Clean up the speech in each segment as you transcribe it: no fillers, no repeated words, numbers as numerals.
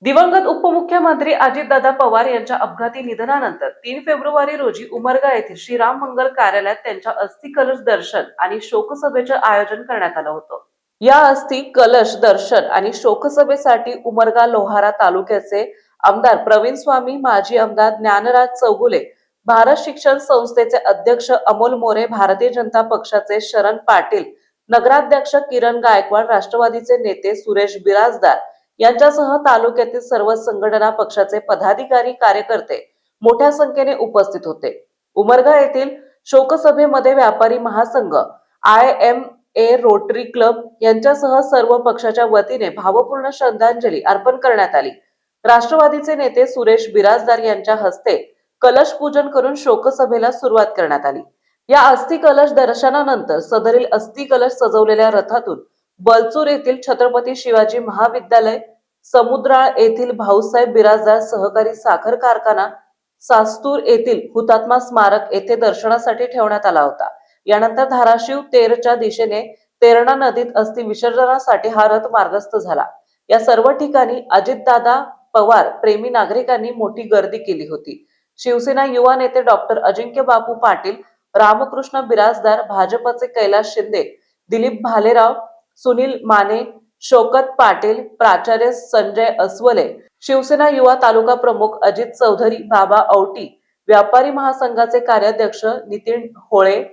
दिवंगत उपमुख्यमंत्री अजितदादा पवार यांच्या अपघाती निधनानंतर 3 फेब्रुवारी रोजी उमरगा येथील श्रीराम मंगल कार्यालयात त्यांच्या अस्थि कलश दर्शन आणि शोकसभेचे आयोजन करण्यात आलं होतं। या अस्थि कलश दर्शन आणि शोकसभेसाठी उमरगा लोहारा तालुक्याचे आमदार प्रवीण स्वामी, माजी आमदार ज्ञानराज चौगुले, भारत शिक्षण संस्थेचे अध्यक्ष अमोल मोरे, भारतीय जनता पक्षाचे शरण पाटील, नगराध्यक्ष किरण गायकवाड, राष्ट्रवादीचे नेते सुरेश बिराजदार यांच्यासह तालुक्यातील सर्व संघटना पक्षाचे पदाधिकारी, कार्यकर्ते मोठ्या संख्येने उपस्थित होते। उमरगा येथील शोकसभेमध्ये व्यापारी महासंघ, IMA रोटरी क्लब यांच्यासह सर्व पक्षाच्या वतीने भावपूर्ण श्रद्धांजली अर्पण करण्यात आली। राष्ट्रवादीचे नेते सुरेश बिराजदार यांच्या हस्ते कलश पूजन करून शोकसभेला सुरुवात करण्यात आली। या अस्थि कलश दर्शनानंतर सदरील अस्थि कलश सजवलेल्या रथातून बलचूर येथील छत्रपती शिवाजी महाविद्यालय, समुद्राळ येथील भाऊसाहेब बिराजदार सहकारी साखर कारखाना, सास्तूर येथील हुतात्मा स्मारक येथे दर्शनासाठी ठेवण्यात आला होता। यानंतर धाराशिव तेरच्या दिशेने तेरणा नदीत अस्थि विसर्जनासाठी हा रथ मार्गस्थ झाला। या सर्व ठिकाणी अजितदादा पवार प्रेमी नागरिकांनी मोठी गर्दी केली होती। शिवसेना युवा नेते डॉक्टर अजिंक्य बापू पाटील, रामकृष्ण बिराजदार, भाजपचे कैलास शिंदे, दिलीप भालेराव, सुनील माने, शौकत पाटील, प्राचार्य संजय अस्वले, शिवसेना युवा तालुका प्रमुख अजित चौधरी, बाबा औटी, व्यापारी महासंघाचे कार्याध्यक्ष नितीन होळे,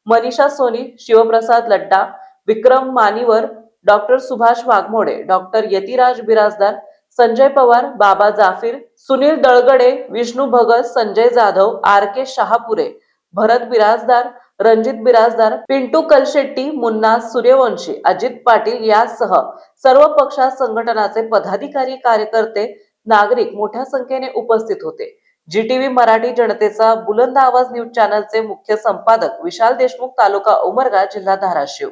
मनीषा सोनी, शिवप्रसाद लड्डा, विक्रम मानीवर, डॉक्टर सुभाष वाघमोडे, डॉक्टर यतिराज बिराजदार, संजय पवार, बाबा जाफिर, सुनील दळगडे, विष्णू भगत, संजय जाधव, RK शहापुरे, भरत बिराजदार, रणजित बिराजदार, पिंटू कलशेट्टी, मुन्ना सूर्यवंशी, अजित पाटील यासह सर्व पक्षा संघटनाचे पदाधिकारी, कार्यकर्ते, नागरिक मोठ्या संख्येने उपस्थित होते। GTV मराठी जनतेचा बुलंद आवाज न्यूज चॅनलचे मुख्य संपादक विशाल देशमुख, तालुका उमरगा, जिल्हा धाराशिव।